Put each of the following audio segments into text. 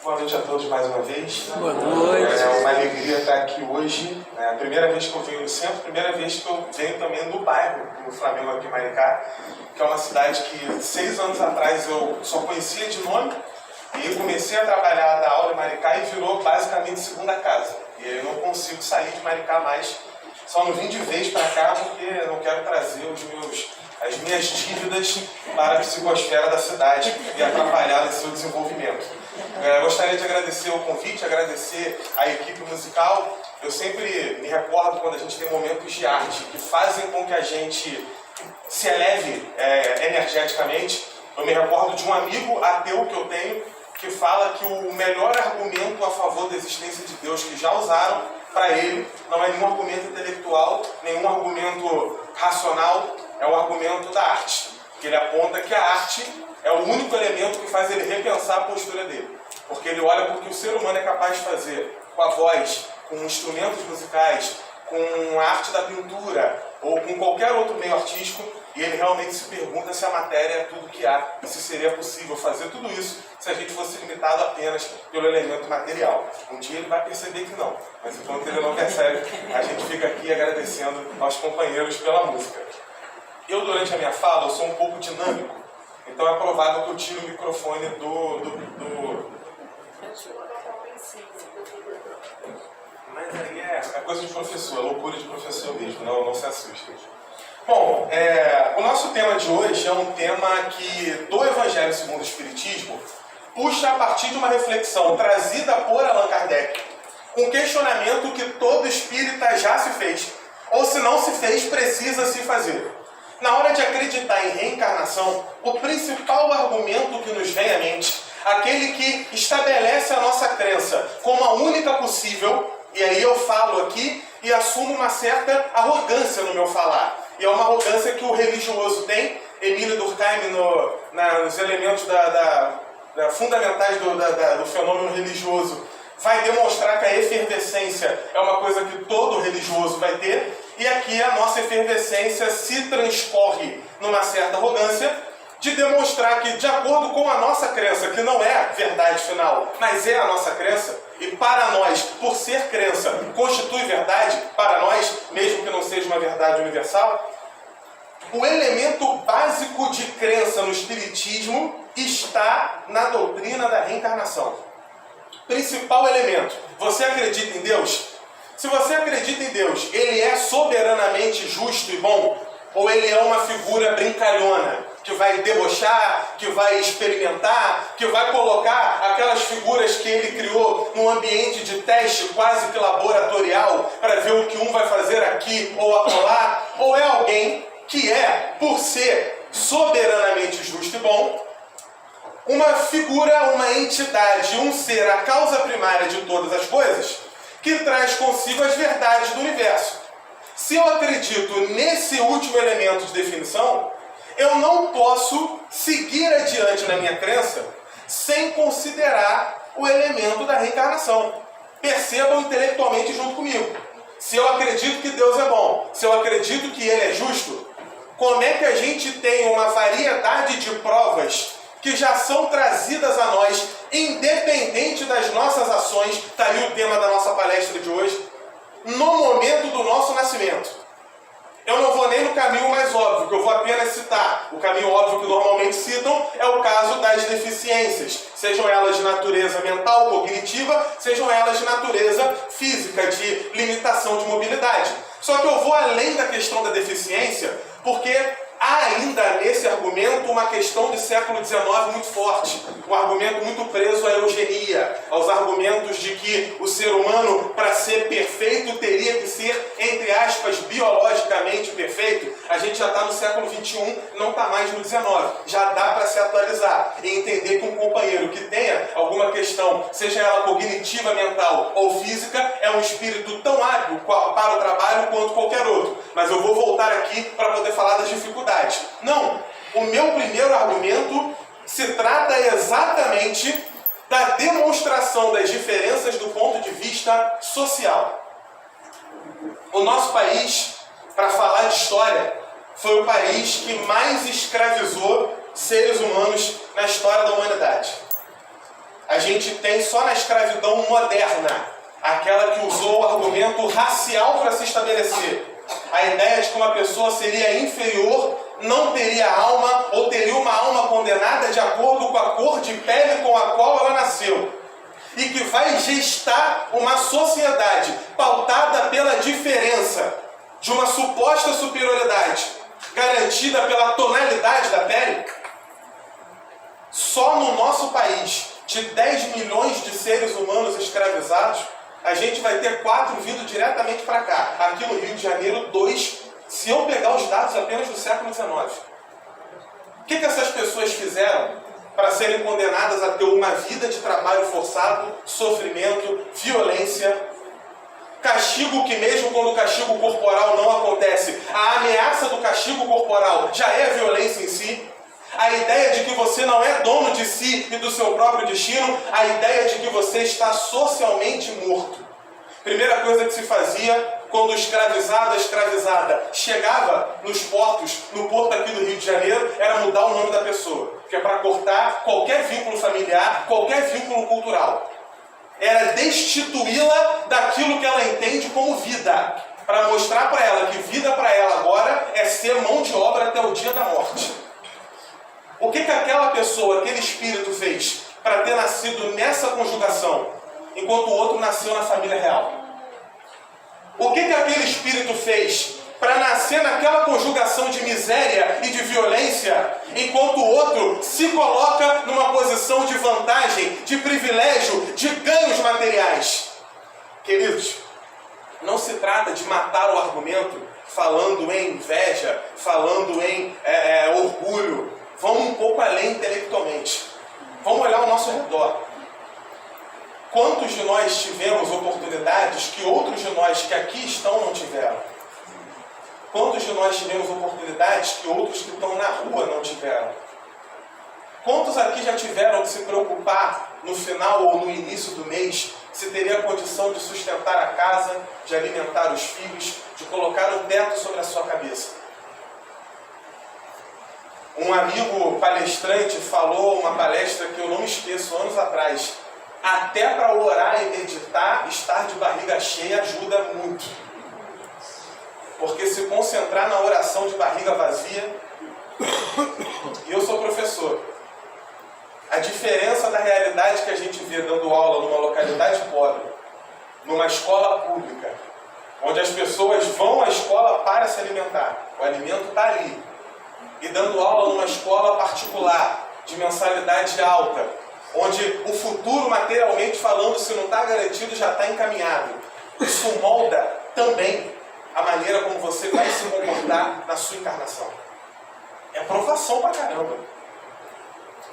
Boa noite a todos mais uma vez. Boa noite. É uma alegria estar aqui hoje. É a primeira vez que eu venho no centro, primeira vez que eu venho também no bairro do Flamengo aqui em Maricá, que é uma cidade que 6 anos atrás eu só conhecia de nome, e comecei a trabalhar, dar aula em Maricá e virou basicamente segunda casa. E eu não consigo sair de Maricá mais. Só não vim de vez para cá porque eu não quero trazer as minhas dívidas para a psicosfera da cidade e atrapalhar esse seu desenvolvimento. Gostaria de agradecer o convite, agradecer a equipe musical. Eu sempre me recordo quando a gente tem momentos de arte que fazem com que a gente se eleve energeticamente. Eu me recordo de um amigo ateu que eu tenho que fala que o melhor argumento a favor da existência de Deus que já usaram para ele não é nenhum argumento intelectual, nenhum argumento racional, é o argumento da arte. Que ele aponta que a arte é o único elemento que faz ele repensar a postura dele. Porque ele olha para o que o ser humano é capaz de fazer com a voz, com instrumentos musicais, com a arte da pintura ou com qualquer outro meio artístico, e ele realmente se pergunta se a matéria é tudo que há e se seria possível fazer tudo isso se a gente fosse limitado apenas pelo elemento material. Um dia ele vai perceber que não, mas enquanto ele não percebe, a gente fica aqui agradecendo aos companheiros pela música. Eu, durante a minha fala, eu sou um pouco dinâmico, então é provável que eu tire o microfone Mas aí é coisa de professor, é loucura de professor mesmo, não se assustem. Bom, o nosso tema de hoje é um tema que, do Evangelho segundo o Espiritismo, puxa a partir de uma reflexão trazida por Allan Kardec, um questionamento que todo espírita já se fez, ou se não se fez, precisa se fazer. Na hora de acreditar em reencarnação, o principal argumento que nos vem à mente, aquele que estabelece a nossa crença como a única possível, e aí eu falo aqui e assumo uma certa arrogância no meu falar. E é uma arrogância que o religioso tem. Emílio Durkheim, nos elementos fundamentais do fenômeno religioso, vai demonstrar que a efervescência é uma coisa que todo religioso vai ter. E aqui a nossa efervescência se transcorre numa certa arrogância de demonstrar que, de acordo com a nossa crença, que não é a verdade final, mas é a nossa crença, e para nós, por ser crença, constitui verdade para nós, mesmo que não seja uma verdade universal, o elemento básico de crença no Espiritismo está na doutrina da reencarnação. Principal elemento. Você acredita em Deus? Se você acredita em Deus, ele é soberanamente justo e bom? Ou ele é uma figura brincalhona, que vai debochar, que vai experimentar, que vai colocar aquelas figuras que ele criou num ambiente de teste quase que laboratorial, para ver o que um vai fazer aqui ou acolá? Ou é alguém que é, por ser soberanamente justo e bom, uma figura, uma entidade, um ser, a causa primária de todas as coisas, que traz consigo as verdades do universo? Se eu acredito nesse último elemento de definição, eu não posso seguir adiante na minha crença sem considerar o elemento da reencarnação. Percebam intelectualmente junto comigo. Se eu acredito que Deus é bom, se eu acredito que Ele é justo, como é que a gente tem uma variedade de provas que já são trazidas a nós, independente das nossas ações, está aí o tema da nossa palestra de hoje, no momento do nosso nascimento? Eu não vou nem no caminho mais óbvio, que eu vou apenas citar. O caminho óbvio que normalmente citam é o caso das deficiências, sejam elas de natureza mental, cognitiva, sejam elas de natureza física, de limitação de mobilidade. Só que eu vou além da questão da deficiência, porque há ainda nesse argumento uma questão do século XIX muito forte. Um argumento muito preso à eugenia, aos argumentos de que o ser humano, para ser perfeito, teria que ser, entre aspas, biologicamente perfeito. A gente já está no século XXI, não está mais no XIX. Já dá para se atualizar e entender que um companheiro que tenha alguma questão, seja ela cognitiva, mental ou física, é um espírito tão hábil para o trabalho quanto qualquer outro. Mas eu vou voltar aqui para poder falar das dificuldades. Não, o meu primeiro argumento se trata exatamente da demonstração das diferenças do ponto de vista social. O nosso país, para falar de história, foi o país que mais escravizou seres humanos na história da humanidade. a gente tem só na escravidão moderna, aquela que usou o argumento racial para se estabelecer. A ideia de que uma pessoa seria inferior, não teria alma ou teria uma alma condenada de acordo com a cor de pele com a qual ela nasceu. E que vai gestar uma sociedade pautada pela diferença de uma suposta superioridade garantida pela tonalidade da pele. Só no nosso país, de 10 milhões de seres humanos escravizados, a gente vai ter 4 vindo diretamente para cá. Aqui no Rio de Janeiro, 2, se eu pegar os dados apenas do século XIX. O que essas pessoas fizeram para serem condenadas a ter uma vida de trabalho forçado, sofrimento, violência, castigo que mesmo quando o castigo corporal não acontece, a ameaça do castigo corporal já é violência em si? A ideia de que você não é dono de si e do seu próprio destino, a ideia de que você está socialmente morto. Primeira coisa que se fazia quando o escravizado, a escravizada, chegava nos portos, no porto aqui do Rio de Janeiro, era mudar o nome da pessoa, que é para cortar qualquer vínculo familiar, qualquer vínculo cultural. Era destituí-la daquilo que ela entende como vida, para mostrar para ela que vida para ela agora é ser mão de obra até o dia da morte. O que aquela pessoa, aquele espírito fez para ter nascido nessa conjugação, enquanto o outro nasceu na família real? O que aquele espírito fez para nascer naquela conjugação de miséria e de violência, enquanto o outro se coloca numa posição de vantagem, de privilégio, de ganhos materiais? Queridos, não se trata de matar o argumento falando em inveja, falando em orgulho. Vamos um pouco além intelectualmente. Vamos olhar ao nosso redor. Quantos de nós tivemos oportunidades que outros de nós que aqui estão não tiveram? Quantos de nós tivemos oportunidades que outros que estão na rua não tiveram? Quantos aqui já tiveram que se preocupar no final ou no início do mês se teria condição de sustentar a casa, de alimentar os filhos, de colocar um teto sobre a sua cabeça? Um amigo palestrante falou uma palestra que eu não me esqueço, anos atrás. Até para orar e meditar, estar de barriga cheia ajuda muito. Porque se concentrar na oração de barriga vazia... E eu sou professor. A diferença da realidade que a gente vê dando aula numa localidade pobre, numa escola pública, onde as pessoas vão à escola para se alimentar. O alimento está ali. E dando aula numa escola particular, de mensalidade alta, onde o futuro, materialmente falando, se não está garantido, já está encaminhado. Isso molda também a maneira como você vai se comportar na sua encarnação. É provação pra caramba.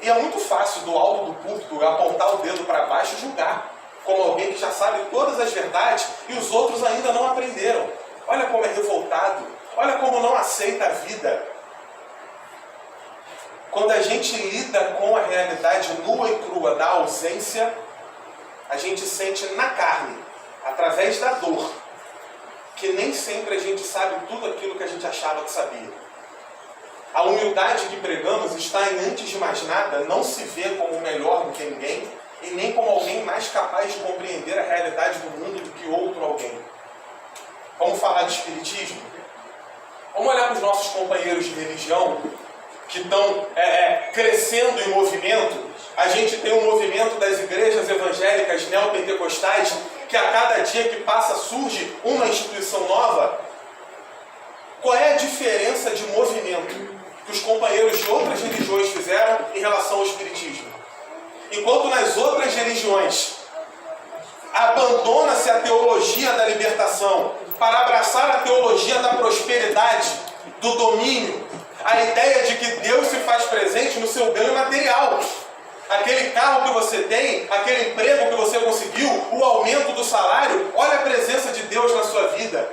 E é muito fácil, do alto do púlpito, apontar o dedo para baixo e julgar, como alguém que já sabe todas as verdades e os outros ainda não aprenderam. Olha como é revoltado, olha como não aceita a vida. Quando a gente lida com a realidade nua e crua da ausência, a gente sente na carne, através da dor, que nem sempre a gente sabe tudo aquilo que a gente achava que sabia. A humildade que pregamos está em, antes de mais nada, não se ver como melhor do que ninguém e nem como alguém mais capaz de compreender a realidade do mundo do que outro alguém. Vamos falar de espiritismo? Vamos olhar para os nossos companheiros de religião que estão crescendo em movimento. A gente tem um movimento das igrejas evangélicas neopentecostais que a cada dia que passa surge uma instituição nova. Qual é a diferença de movimento que os companheiros de outras religiões fizeram em relação ao espiritismo? Enquanto nas outras religiões abandona-se a teologia da libertação para abraçar a teologia da prosperidade, do domínio, a ideia de que Deus se faz presente no seu ganho material. Aquele carro que você tem, aquele emprego que você conseguiu, o aumento do salário, olha a presença de Deus na sua vida.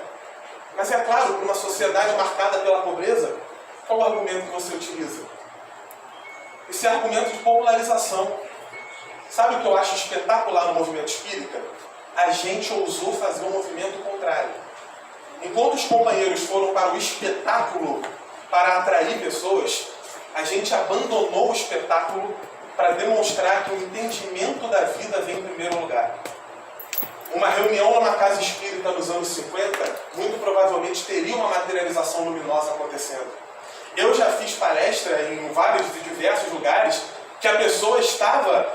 Mas é claro, para uma sociedade marcada pela pobreza, qual o argumento que você utiliza? Esse é argumento de popularização. Sabe o que eu acho espetacular no movimento espírita? A gente ousou fazer um movimento contrário. Enquanto os companheiros foram para o espetáculo para atrair pessoas, a gente abandonou o espetáculo para demonstrar que o entendimento da vida vem em primeiro lugar. Uma reunião numa casa espírita nos anos 50, muito provavelmente teria uma materialização luminosa acontecendo. Eu já fiz palestra em vários e diversos lugares que a pessoa estava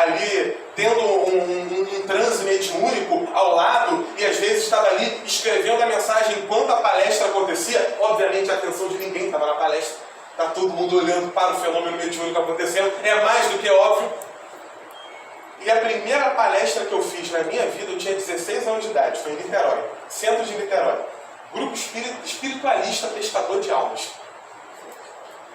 ali tendo um transe mediúnico ao lado e às vezes estava ali escrevendo a mensagem enquanto a palestra acontecia. Obviamente a atenção de ninguém estava na palestra, está todo mundo olhando para o fenômeno mediúnico acontecendo, é mais do que óbvio. E a primeira palestra que eu fiz na minha vida, eu tinha 16 anos de idade, foi em Niterói, centro de Niterói. Grupo espiritualista pescador de almas.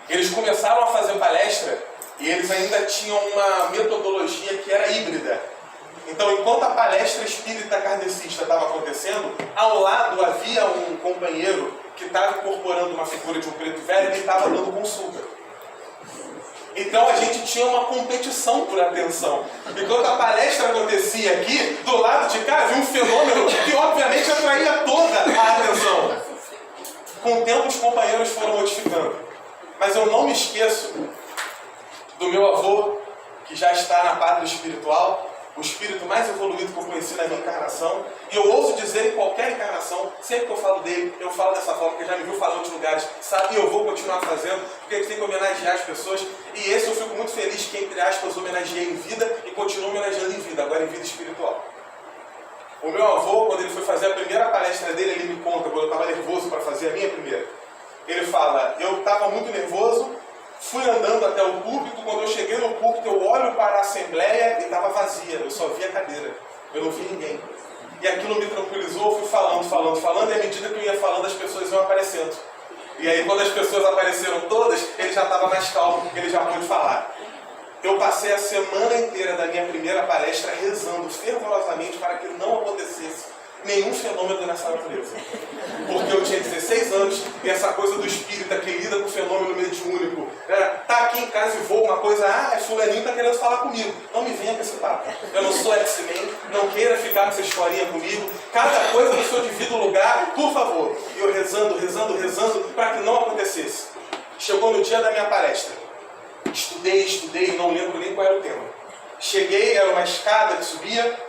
Eles começaram a fazer palestra e eles ainda tinham uma metodologia que era híbrida. Então, enquanto a palestra espírita kardecista estava acontecendo, ao lado havia um companheiro que estava incorporando uma figura de um preto velho e ele estava dando consulta. Então a gente tinha uma competição por atenção. Enquanto a palestra acontecia aqui, do lado de cá havia um fenômeno que obviamente atraía toda a atenção. Com o tempo os companheiros foram modificando. Mas eu não me esqueço do meu avô, que já está na pátria espiritual, o espírito mais evoluído que eu conheci na minha encarnação, e eu ouso dizer em qualquer encarnação, sempre que eu falo dele, eu falo dessa forma, porque já me viu falar em outros lugares, sabe, e eu vou continuar fazendo, porque a gente tem que homenagear as pessoas, e esse eu fico muito feliz que, entre aspas, homenageei em vida e continuo homenageando em vida, agora em vida espiritual. O meu avô, quando ele foi fazer a primeira palestra dele, ele me conta, quando eu estava nervoso para fazer a minha primeira, ele fala, eu estava muito nervoso, fui andando até o púlpito, quando eu cheguei no púlpito, eu olho para a assembleia e estava vazia, eu só vi a cadeira, eu não vi ninguém. E aquilo me tranquilizou, eu fui falando, e à medida que eu ia falando, as pessoas iam aparecendo. E aí, quando as pessoas apareceram todas, ele já estava mais calmo, ele já pôde falar. Eu passei a semana inteira da minha primeira palestra rezando fervorosamente para que não acontecesse nenhum fenômeno nessa natureza. Porque eu tinha 16 anos e essa coisa do espírita que lida com o fenômeno mediúnico, tá aqui em casa e voa uma coisa, fulaninho está querendo falar comigo. Não me venha com esse papo. Eu não sou X-Men, não queira ficar com essa historinha comigo. Cada coisa no seu devido lugar, por favor. E eu rezando para que não acontecesse. Chegou no dia da minha palestra. Estudei, não lembro nem qual era o tema. Cheguei, era uma escada que subia.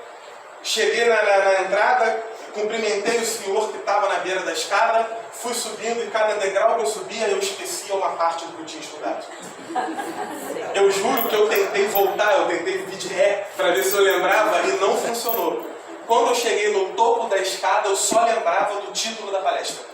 Cheguei na entrada, cumprimentei o senhor que estava na beira da escada, fui subindo e cada degrau que eu subia eu esquecia uma parte do que eu tinha estudado. Eu juro que eu tentei voltar, eu tentei vir de ré para ver se eu lembrava e não funcionou. Quando eu cheguei no topo da escada, eu só lembrava do título da palestra.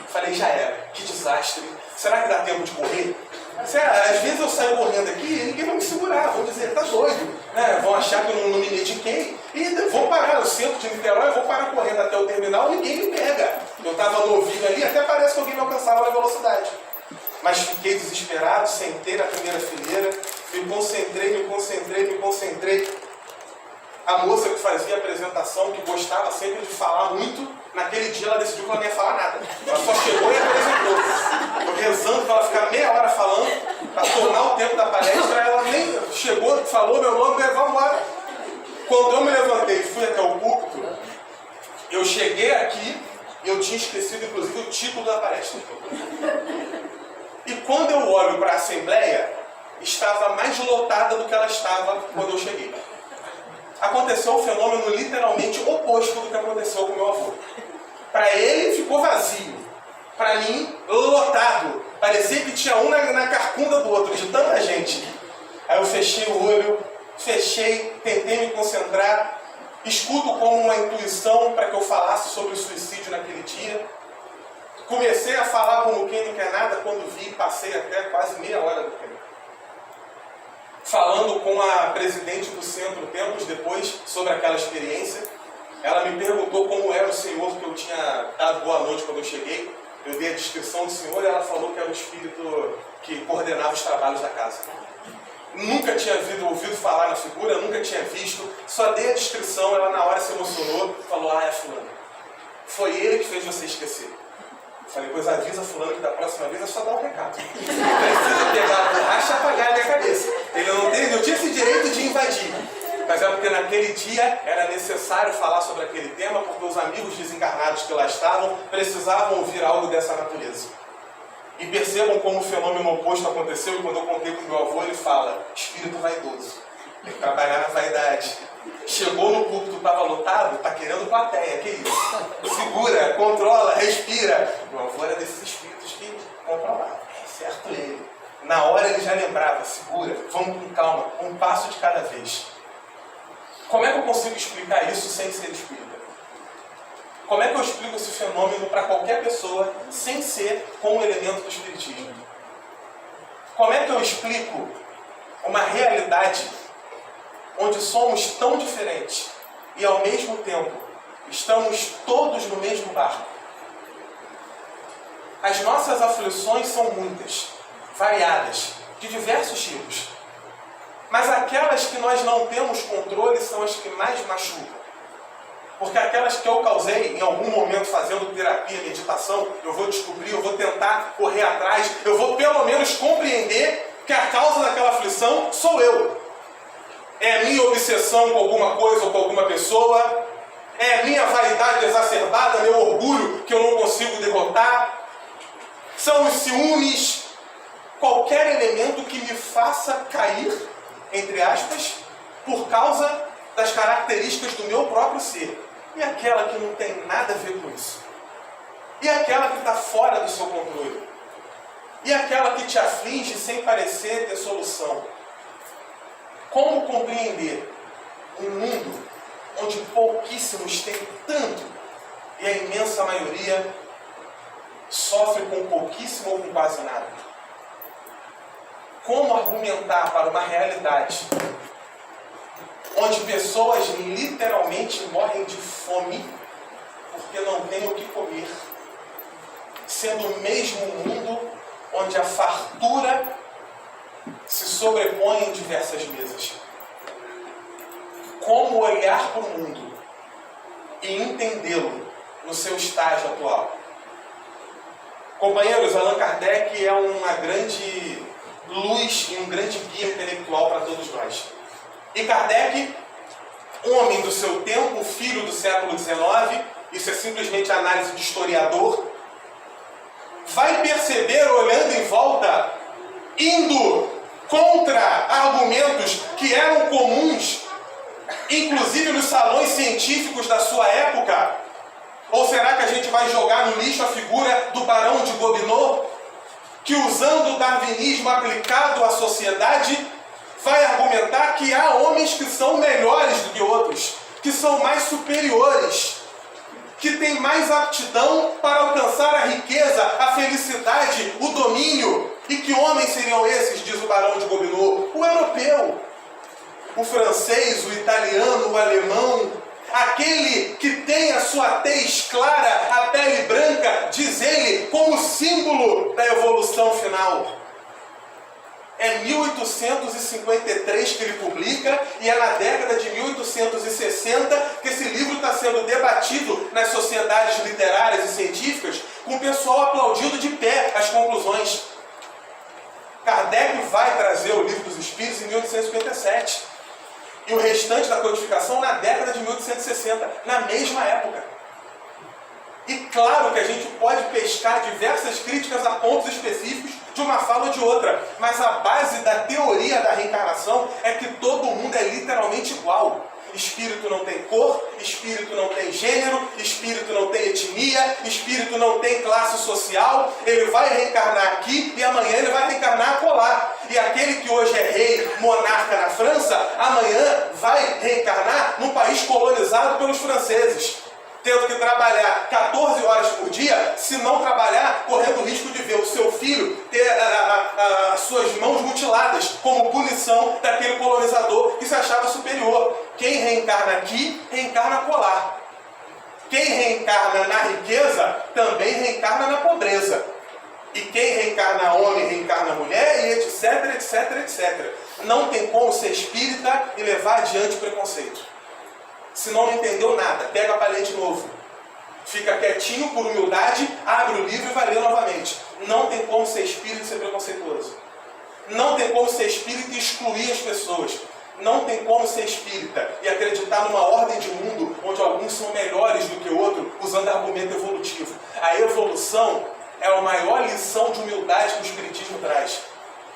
Falei, já era, que desastre. Será que dá tempo de correr? Às vezes eu saio correndo aqui e ninguém vai me segurar, vão dizer, tá doido, vão achar que eu não me mediquei e vou parar no centro de Niterói, eu vou parar correndo até o terminal e ninguém me pega. Eu estava novinho ali, até parece que alguém me alcançava na velocidade. Mas fiquei desesperado, sentei na primeira fileira, me concentrei. A moça que fazia a apresentação, que gostava sempre de falar muito, naquele dia ela decidiu que ela não ia falar nada. Ela só chegou e apresentou. Eu rezando para ela ficar meia hora falando, para tornar o tempo da palestra, ela nem chegou, falou meu nome, vamos embora. Quando eu me levantei e fui até o púlpito, eu cheguei aqui e eu tinha esquecido, inclusive, o título da palestra. E quando eu olho para a assembleia, estava mais lotada do que ela estava quando eu cheguei. Aconteceu um fenômeno literalmente oposto do que aconteceu com o meu avô. Para ele ficou vazio, para mim lotado. Parecia que tinha um na carcunda do outro, de tanta gente. Aí eu fechei o olho, tentei me concentrar, escuto como uma intuição para que eu falasse sobre o suicídio naquele dia. Comecei a falar como quem não quer nada, quando vi, passei até quase meia hora do tempo. Falando com a presidente do centro tempos depois sobre aquela experiência, ela me perguntou como era o senhor que eu tinha dado boa noite quando eu cheguei. Eu dei a descrição do senhor e ela falou que era o espírito que coordenava os trabalhos da casa. Nunca tinha ouvido falar na figura, nunca tinha visto, só dei a descrição, ela na hora se emocionou, falou, é fulano. Foi ele que fez você esquecer. Falei, pois avisa fulano que da próxima vez é só dar um recado. Precisa pegar a borracha e apagar a minha cabeça. Ele não tinha esse direito de invadir. Mas é porque naquele dia era necessário falar sobre aquele tema, porque os amigos desencarnados que lá estavam precisavam ouvir algo dessa natureza. E percebam como o fenômeno oposto aconteceu, e quando eu contei com meu avô, ele fala, espírito vaidoso, tem que trabalhar na vaidade. Chegou no púlpito, estava lotado, está querendo plateia, que isso? Segura, controla, respira. Meu avô era desses espíritos que controlavam, certo ele. Na hora ele já lembrava, segura, vamos com calma, um passo de cada vez. Como é que eu consigo explicar isso sem ser espírita? Como é que eu explico esse fenômeno para qualquer pessoa sem ser com um elemento do espiritismo? Como é que eu explico uma realidade onde somos tão diferentes e ao mesmo tempo estamos todos no mesmo barco? As nossas aflições são muitas, variadas, de diversos tipos. Mas aquelas que nós não temos controle são as que mais machucam. Porque aquelas que eu causei em algum momento fazendo terapia, meditação, eu vou descobrir, eu vou tentar correr atrás, eu vou pelo menos compreender que a causa daquela aflição sou eu. É a minha obsessão com alguma coisa ou com alguma pessoa, é a minha vaidade exacerbada, meu orgulho que eu não consigo derrotar, são os ciúmes, qualquer elemento que me faça cair, entre aspas, por causa das características do meu próprio ser. E aquela que não tem nada a ver com isso? E aquela que está fora do seu controle? E aquela que te aflige sem parecer ter solução? Como compreender um mundo onde pouquíssimos têm tanto e a imensa maioria sofre com pouquíssimo ou com quase nada? Como argumentar para uma realidade onde pessoas literalmente morrem de fome porque não têm o que comer, sendo o mesmo mundo onde a fartura se sobrepõe em diversas mesas? Como olhar para o mundo e entendê-lo no seu estágio atual? Companheiros, Allan Kardec é uma grande luz e um grande guia intelectual para todos nós. E Kardec, homem do seu tempo, filho do século XIX, isso é simplesmente análise de historiador, vai perceber, olhando em volta, indo contra argumentos que eram comuns, inclusive nos salões científicos da sua época. Ou será que a gente vai jogar no lixo a figura do Barão de Gobineau, que, usando o darwinismo aplicado à sociedade, vai argumentar que há homens que são melhores do que outros, que são mais superiores, que têm mais aptidão para alcançar a riqueza, a felicidade, o domínio? E que homens seriam esses, diz o Barão de Gobineau? O europeu, o francês, o italiano, o alemão, aquele que tem a sua tez clara, a pele branca, diz ele, como símbolo da evolução final. É 1853 que ele publica, e é na década de 1860 que esse livro está sendo debatido nas sociedades literárias e científicas, com o pessoal aplaudindo de pé as conclusões. Kardec vai trazer o Livro dos Espíritos em 1857. E o restante da codificação na década de 1860, na mesma época. E claro que a gente pode pescar diversas críticas a pontos específicos de uma fala ou de outra, mas a base da teoria da reencarnação é que todo mundo é literalmente igual. Espírito não tem cor, espírito não tem gênero, espírito não tem etnia, espírito não tem classe social. Ele vai reencarnar aqui e amanhã ele vai reencarnar acolá. E aquele que hoje é rei, monarca na França, amanhã vai reencarnar num país colonizado pelos franceses, tendo que trabalhar 14 horas por dia, se não trabalhar, correndo o risco de ver o seu filho ter as suas mãos mutiladas, como punição daquele colonizador que se achava superior. Quem reencarna aqui, reencarna acolá. Quem reencarna na riqueza, também reencarna na pobreza. E quem reencarna homem, reencarna mulher, e etc, etc, etc. Não tem como ser espírita e levar adiante o preconceito. Se não entendeu nada, pega para ler de novo. Fica quietinho por humildade, abre o livro e vai ler novamente. Não tem como ser espírita e ser preconceituoso. Não tem como ser espírita e excluir as pessoas. Não tem como ser espírita e acreditar numa ordem de mundo onde alguns são melhores do que outros, usando argumento evolutivo. A evolução é a maior lição de humildade que o Espiritismo traz.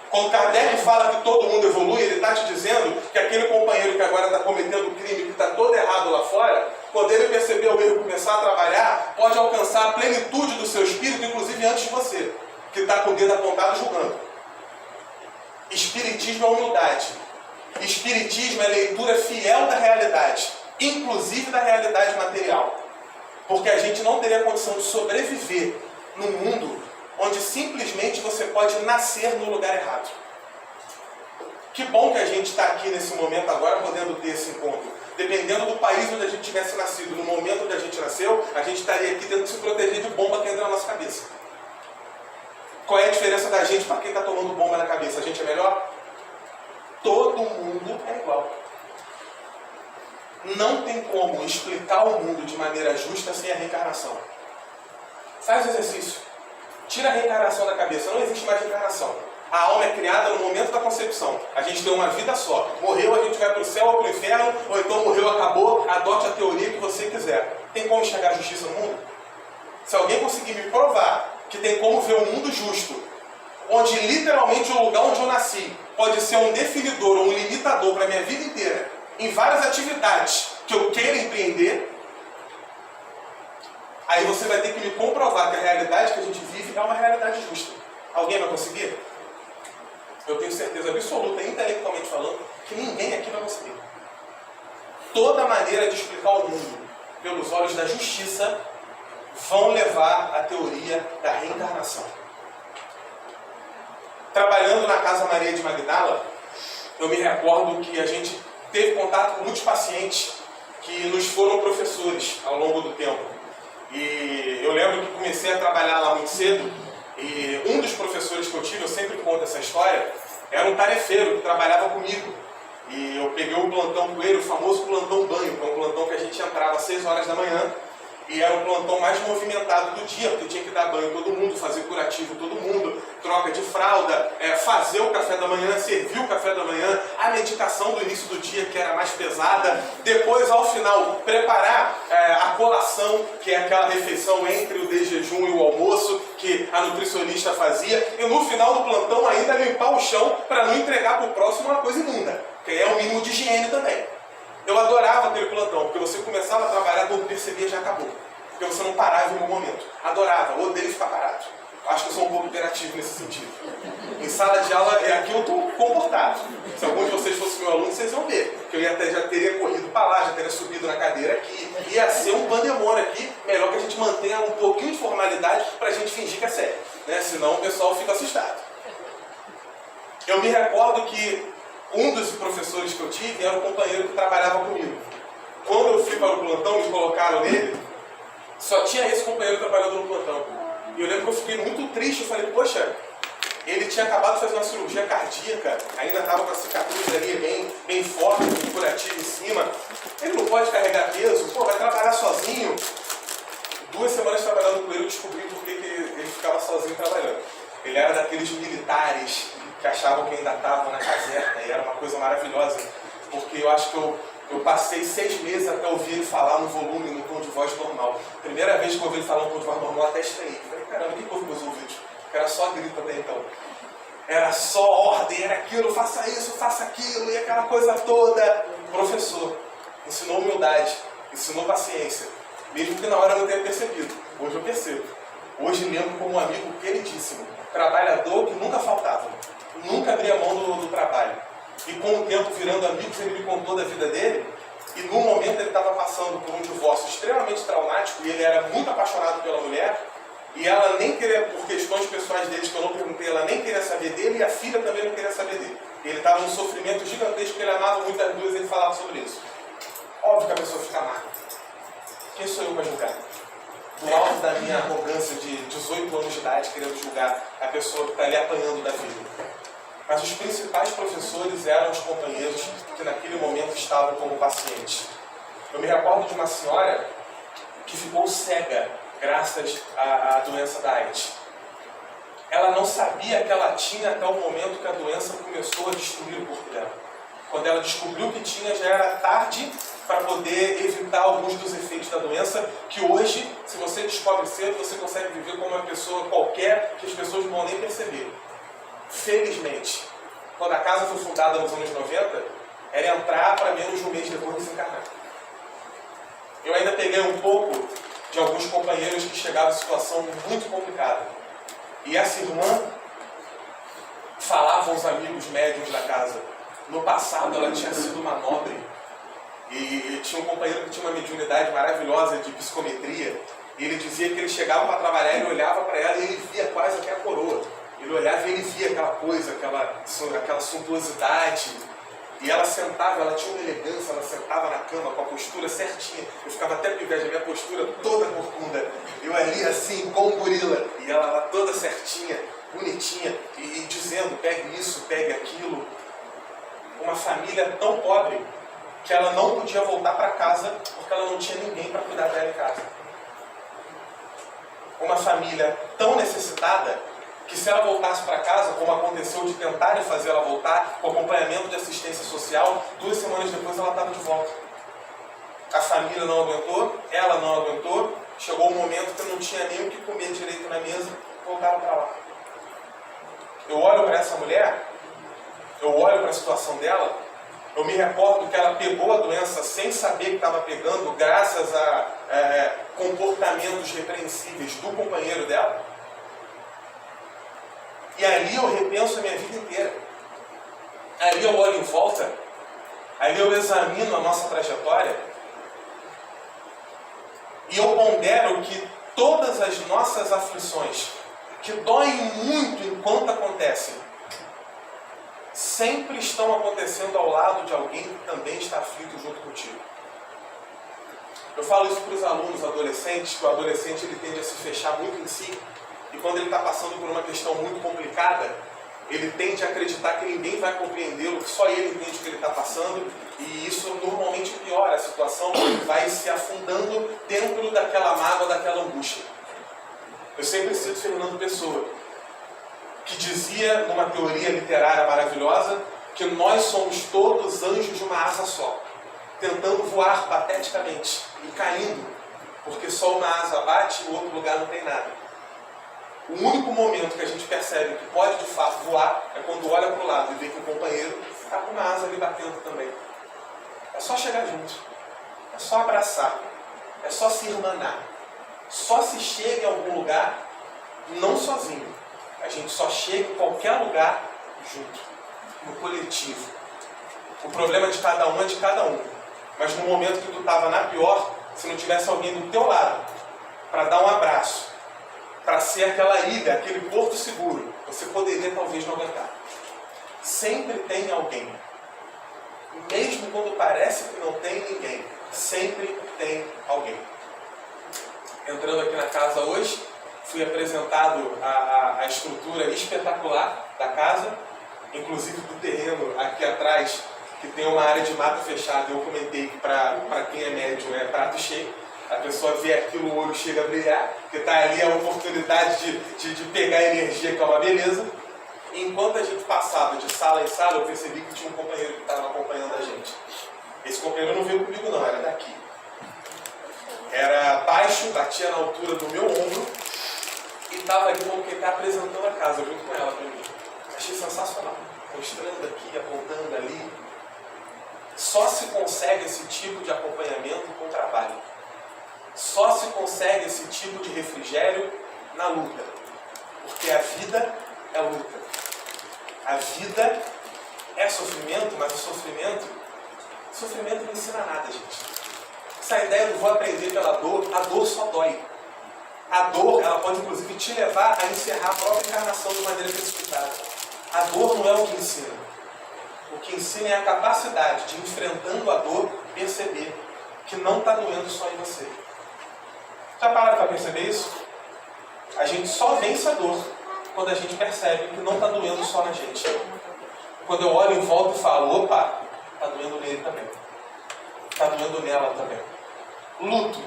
Quando Kardec fala que todo mundo evolui, ele está te dizendo que aquele companheiro que agora está cometendo crime, que está todo errado lá fora, quando ele perceber o erro e começar a trabalhar, pode alcançar a plenitude do seu espírito, inclusive antes de você, que está com o dedo apontado julgando. Espiritismo é humildade. Espiritismo é leitura fiel da realidade, inclusive da realidade material. Porque a gente não teria condição de sobreviver num mundo onde simplesmente você pode nascer no lugar errado. Que bom que a gente está aqui nesse momento agora, podendo ter esse encontro. Dependendo do país onde a gente tivesse nascido, no momento onde a gente nasceu, a gente estaria aqui tendo que se proteger de bomba que entra na nossa cabeça. Qual é a diferença da gente para quem está tomando bomba na cabeça? A gente é melhor? Todo mundo é igual. Não tem como explicar o mundo de maneira justa sem a reencarnação. Faz o exercício. Tira a reencarnação da cabeça. Não existe mais reencarnação. A alma é criada no momento da concepção. A gente tem uma vida só. Morreu, a gente vai para o céu ou para o inferno, ou então morreu, acabou, adote a teoria que você quiser. Tem como enxergar a justiça no mundo? Se alguém conseguir me provar que tem como ver um mundo justo, onde literalmente o lugar onde eu nasci pode ser um definidor ou um limitador para a minha vida inteira, em várias atividades que eu queira empreender, aí você vai ter que me comprovar que a realidade que a gente vive é uma realidade justa. Alguém vai conseguir? Eu tenho certeza absoluta, intelectualmente falando, que ninguém aqui vai conseguir. Toda maneira de explicar o mundo pelos olhos da justiça vão levar à teoria da reencarnação. Trabalhando na Casa Maria de Magdala, eu me recordo que a gente teve contato com muitos pacientes que nos foram professores ao longo do tempo. E eu lembro que comecei a trabalhar lá muito cedo, e um dos professores que eu tive, eu sempre conto essa história, era um tarefeiro que trabalhava comigo. E eu peguei um plantão com ele, o famoso plantão banho, que é um plantão que a gente entrava às 6 horas da manhã, e era o plantão mais movimentado do dia, porque tinha que dar banho todo mundo, fazer curativo todo mundo, troca de fralda, fazer o café da manhã, servir o café da manhã, a medicação do início do dia, que era mais pesada, depois, ao final, preparar a colação, que é aquela refeição entre o desjejum e o almoço, que a nutricionista fazia, e no final do plantão ainda limpar o chão para não entregar para o próximo uma coisa imunda, que é o mínimo de higiene também. Eu adorava aquele plantão, porque você começava a trabalhar, quando percebia já acabou. Porque você não parava em algum momento. Adorava, odeio ficar parado. Acho que eu sou um pouco imperativo nesse sentido. Em sala de aula, aqui eu estou comportado. Se algum de vocês fosse meu aluno, vocês iam ver. Que eu já teria corrido para lá, já teria subido na cadeira aqui. Ia ser um pandemônio aqui. Melhor que a gente mantenha um pouquinho de formalidade para a gente fingir que é sério. Né? Senão o pessoal fica assustado. Eu me recordo que um dos professores que eu tive era o companheiro que trabalhava comigo. Quando eu fui para o plantão, me colocaram nele, só tinha esse companheiro trabalhando no plantão. E eu lembro que eu fiquei muito triste, eu falei, poxa, ele tinha acabado de fazer uma cirurgia cardíaca, ainda estava com a cicatriz ali bem forte, com curativo em cima. Ele não pode carregar peso, vai trabalhar sozinho. 2 semanas trabalhando com ele, eu descobri por que ele ficava sozinho trabalhando. Ele era daqueles militares que achavam que ainda estavam na caserna, e era uma coisa maravilhosa, porque eu acho que eu passei 6 meses até ouvir ele falar no volume, no tom de voz normal. Primeira vez que eu ouvi ele falar no tom de voz normal, até estranhei. Falei, caramba, o que houve com os ouvidos? Era só grito até então. Era só ordem, era aquilo, faça isso, faça aquilo, e aquela coisa toda. Professor, ensinou humildade, ensinou paciência, mesmo que na hora eu não tenha percebido. Hoje eu percebo. Hoje lembro como um amigo queridíssimo, trabalhador que nunca faltava, nunca abria mão do trabalho. E com o tempo, virando amigos, ele me contou da vida dele, e num momento ele estava passando por um divórcio extremamente traumático, e ele era muito apaixonado pela mulher, e ela nem queria, por questões pessoais deles que eu não perguntei, ela nem queria saber dele, e a filha também não queria saber dele. Ele estava num sofrimento gigantesco, ele amava muito as duas, e ele falava sobre isso. Óbvio que a pessoa fica amarga. Quem sou eu para julgar? Do alto da minha arrogância de 18 anos de idade, querendo julgar a pessoa que está ali apanhando da vida. Mas os principais professores eram os companheiros que naquele momento estavam como pacientes. Eu me recordo de uma senhora que ficou cega graças à doença da AIDS. Ela não sabia que ela tinha até o momento que a doença começou a destruir o corpo dela. Quando ela descobriu que tinha, já era tarde para poder poder evitar alguns dos efeitos da doença, que hoje, se você descobre cedo, você consegue viver como uma pessoa qualquer, que as pessoas não vão nem perceber. Felizmente, quando a casa foi fundada nos anos 90, era entrar para menos de um mês depois desencarnar. Eu ainda peguei um pouco de alguns companheiros que chegavam em situação muito complicada. E essa irmã falava aos amigos médiuns da casa. No passado ela tinha sido uma nobre. E tinha um companheiro que tinha uma mediunidade maravilhosa de psicometria. E ele dizia que ele chegava para trabalhar, ele olhava para ela e ele via quase até a coroa. Ele olhava e ele via aquela coisa, aquela suntuosidade. E ela sentava, ela tinha uma elegância, ela sentava na cama com a postura certinha. Eu ficava até com inveja, minha postura toda corcunda. Eu ali assim, com um gorila. E ela lá toda certinha, bonitinha. E dizendo, pegue isso, pegue aquilo. Uma família tão pobre que ela não podia voltar para casa porque ela não tinha ninguém para cuidar dela em casa. Uma família tão necessitada que se ela voltasse para casa, como aconteceu de tentarem fazer ela voltar, com acompanhamento de assistência social, 2 semanas depois ela estava de volta. A família não aguentou, ela não aguentou, chegou um momento que não tinha nem o que comer direito na mesa, voltaram para lá. Eu olho para essa mulher, eu olho para a situação dela, eu me recordo que ela pegou a doença sem saber que estava pegando, graças a comportamentos repreensíveis do companheiro dela. E ali eu repenso a minha vida inteira. Ali eu olho em volta, ali eu examino a nossa trajetória e eu pondero que todas as nossas aflições, que doem muito enquanto acontecem, sempre estão acontecendo ao lado de alguém que também está aflito junto contigo. Eu falo isso para os alunos adolescentes, que o adolescente ele tende a se fechar muito em si. E quando ele está passando por uma questão muito complicada, ele tende a acreditar que ninguém vai compreendê-lo, que só ele entende o que ele está passando, e isso normalmente piora a situação, porque ele vai se afundando dentro daquela mágoa, daquela angústia. Eu sempre cito Fernando Pessoa, que dizia, numa teoria literária maravilhosa, que nós somos todos anjos de uma asa só, tentando voar pateticamente e caindo, porque só uma asa bate e o outro lugar não tem nada. O único momento que a gente percebe que pode de fato voar é quando olha para o lado e vê que o companheiro está com uma asa ali batendo também. É só chegar junto, é só abraçar, é só se irmanar. Só se chega em algum lugar, não sozinho. A gente só chega em qualquer lugar junto, no coletivo. O problema de cada um é de cada um. Mas no momento que tu estava na pior, se não tivesse alguém do teu lado para dar um abraço, para ser aquela ilha, aquele porto seguro, você poderia talvez não aguentar. Sempre tem alguém. Mesmo quando parece que não tem ninguém, sempre tem alguém. Entrando aqui na casa hoje, fui apresentado a estrutura espetacular da casa, inclusive do terreno aqui atrás, que tem uma área de mata fechada. Eu comentei que para quem é médium é prato cheio. A pessoa vê aquilo, o olho chega a brilhar, porque está ali a oportunidade de pegar energia, que é uma beleza. E enquanto a gente passava de sala em sala, eu percebi que tinha um companheiro que estava acompanhando a gente. Esse companheiro não veio comigo não, era daqui. Era baixo, batia na altura do meu ombro e estava ali como quem está apresentando a casa, junto com ela para mim. Achei sensacional, mostrando aqui, apontando ali. Só se consegue esse tipo de acompanhamento com trabalho. Só se consegue esse tipo de refrigério na luta. Porque a vida é luta. A vida é sofrimento, mas o sofrimento não ensina nada, gente. Essa ideia do vou aprender pela dor, a dor só dói. A dor, ela pode inclusive te levar a encerrar a própria encarnação de maneira precipitada. A dor não é o que ensina. O que ensina é a capacidade de, enfrentando a dor, perceber que não está doendo só em você. Já pararam para perceber isso? A gente só vence a dor quando a gente percebe que não está doendo só na gente. Quando eu olho em volta e falo, opa, está doendo nele também. Está doendo nela também. Luto,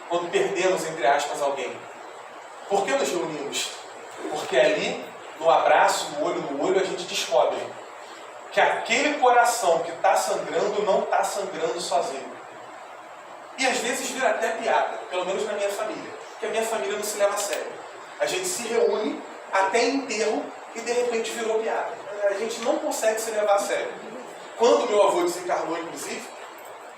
quando perdemos, entre aspas, alguém. Por que nos reunimos? Porque ali, no abraço, no olho, a gente descobre que aquele coração que está sangrando não está sangrando sozinho. E às vezes vira até piada, pelo menos na minha família, porque a minha família não se leva a sério. A gente se reúne até enterro e de repente virou piada. A gente não consegue se levar a sério. Quando meu avô desencarnou, inclusive,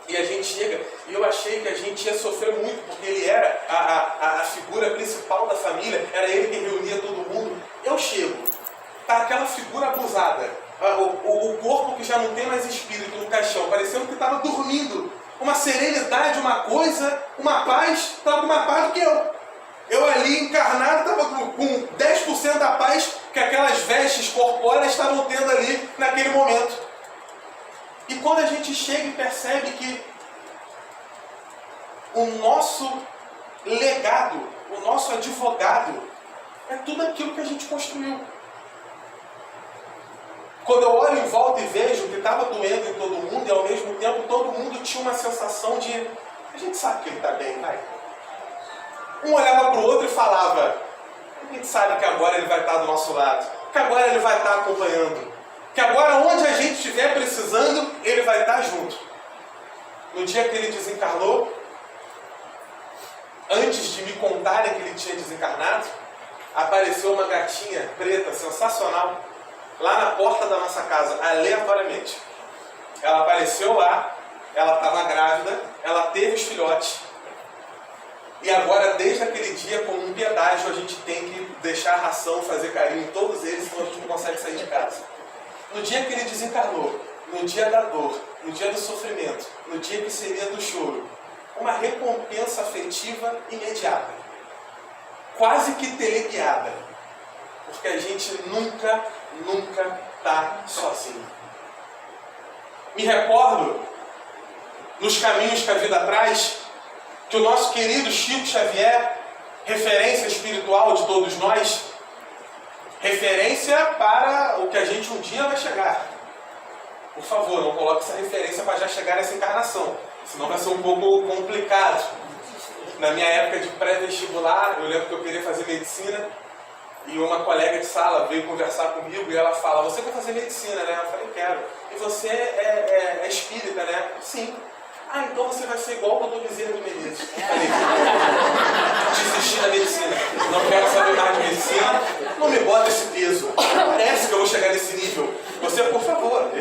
e a gente chega, e eu achei que a gente ia sofrer muito, porque ele era a figura principal da família, era ele que reunia todo mundo. Eu chego, tá aquela figura abusada, o corpo que já não tem mais espírito no caixão, parecendo que estava dormindo. Uma serenidade, uma coisa, uma paz, estava com uma paz do que eu. Eu ali encarnado estava com 10% da paz que aquelas vestes corpóreas estavam tendo ali naquele momento. E quando a gente chega e percebe que o nosso legado, o nosso advogado, é tudo aquilo que a gente construiu. Quando eu olho em volta e vejo que estava doendo em todo mundo, e ao mesmo tempo todo mundo tinha uma sensação de... A gente sabe que ele está bem, vai. Um olhava para o outro e falava, a gente sabe que agora ele vai estar do nosso lado, que agora ele vai estar acompanhando, que agora onde a gente estiver precisando, ele vai estar junto. No dia que ele desencarnou, antes de me contarem que ele tinha desencarnado, apareceu uma gatinha preta, sensacional, lá na porta da nossa casa, aleatoriamente. Ela apareceu lá, ela estava grávida, ela teve os filhotes, e agora, desde aquele dia, como um pedágio, a gente tem que deixar a ração, fazer carinho em todos eles, senão a gente não consegue sair de casa. No dia que ele desencarnou, no dia da dor, no dia do sofrimento, no dia que seria do choro, uma recompensa afetiva imediata, quase que teleguiada, porque a gente nunca está sozinho. Me recordo, nos caminhos que a vida traz, que o nosso querido Chico Xavier, referência espiritual de todos nós, referência para o que a gente um dia vai chegar. Por favor, não coloque essa referência para já chegar nessa encarnação, senão vai ser um pouco complicado. Na minha época de pré-vestibular, eu lembro que eu queria fazer medicina, e uma colega de sala veio conversar comigo e ela fala, você quer fazer medicina, né? Eu falei, quero. E você é espírita, né? Sim. Ah, então você vai ser igual o doutor Bezerra de Menezes. Falei, desisti da medicina. Não quero saber mais de medicina. Não me bota esse peso. Parece que eu vou chegar nesse nível. Você, por favor.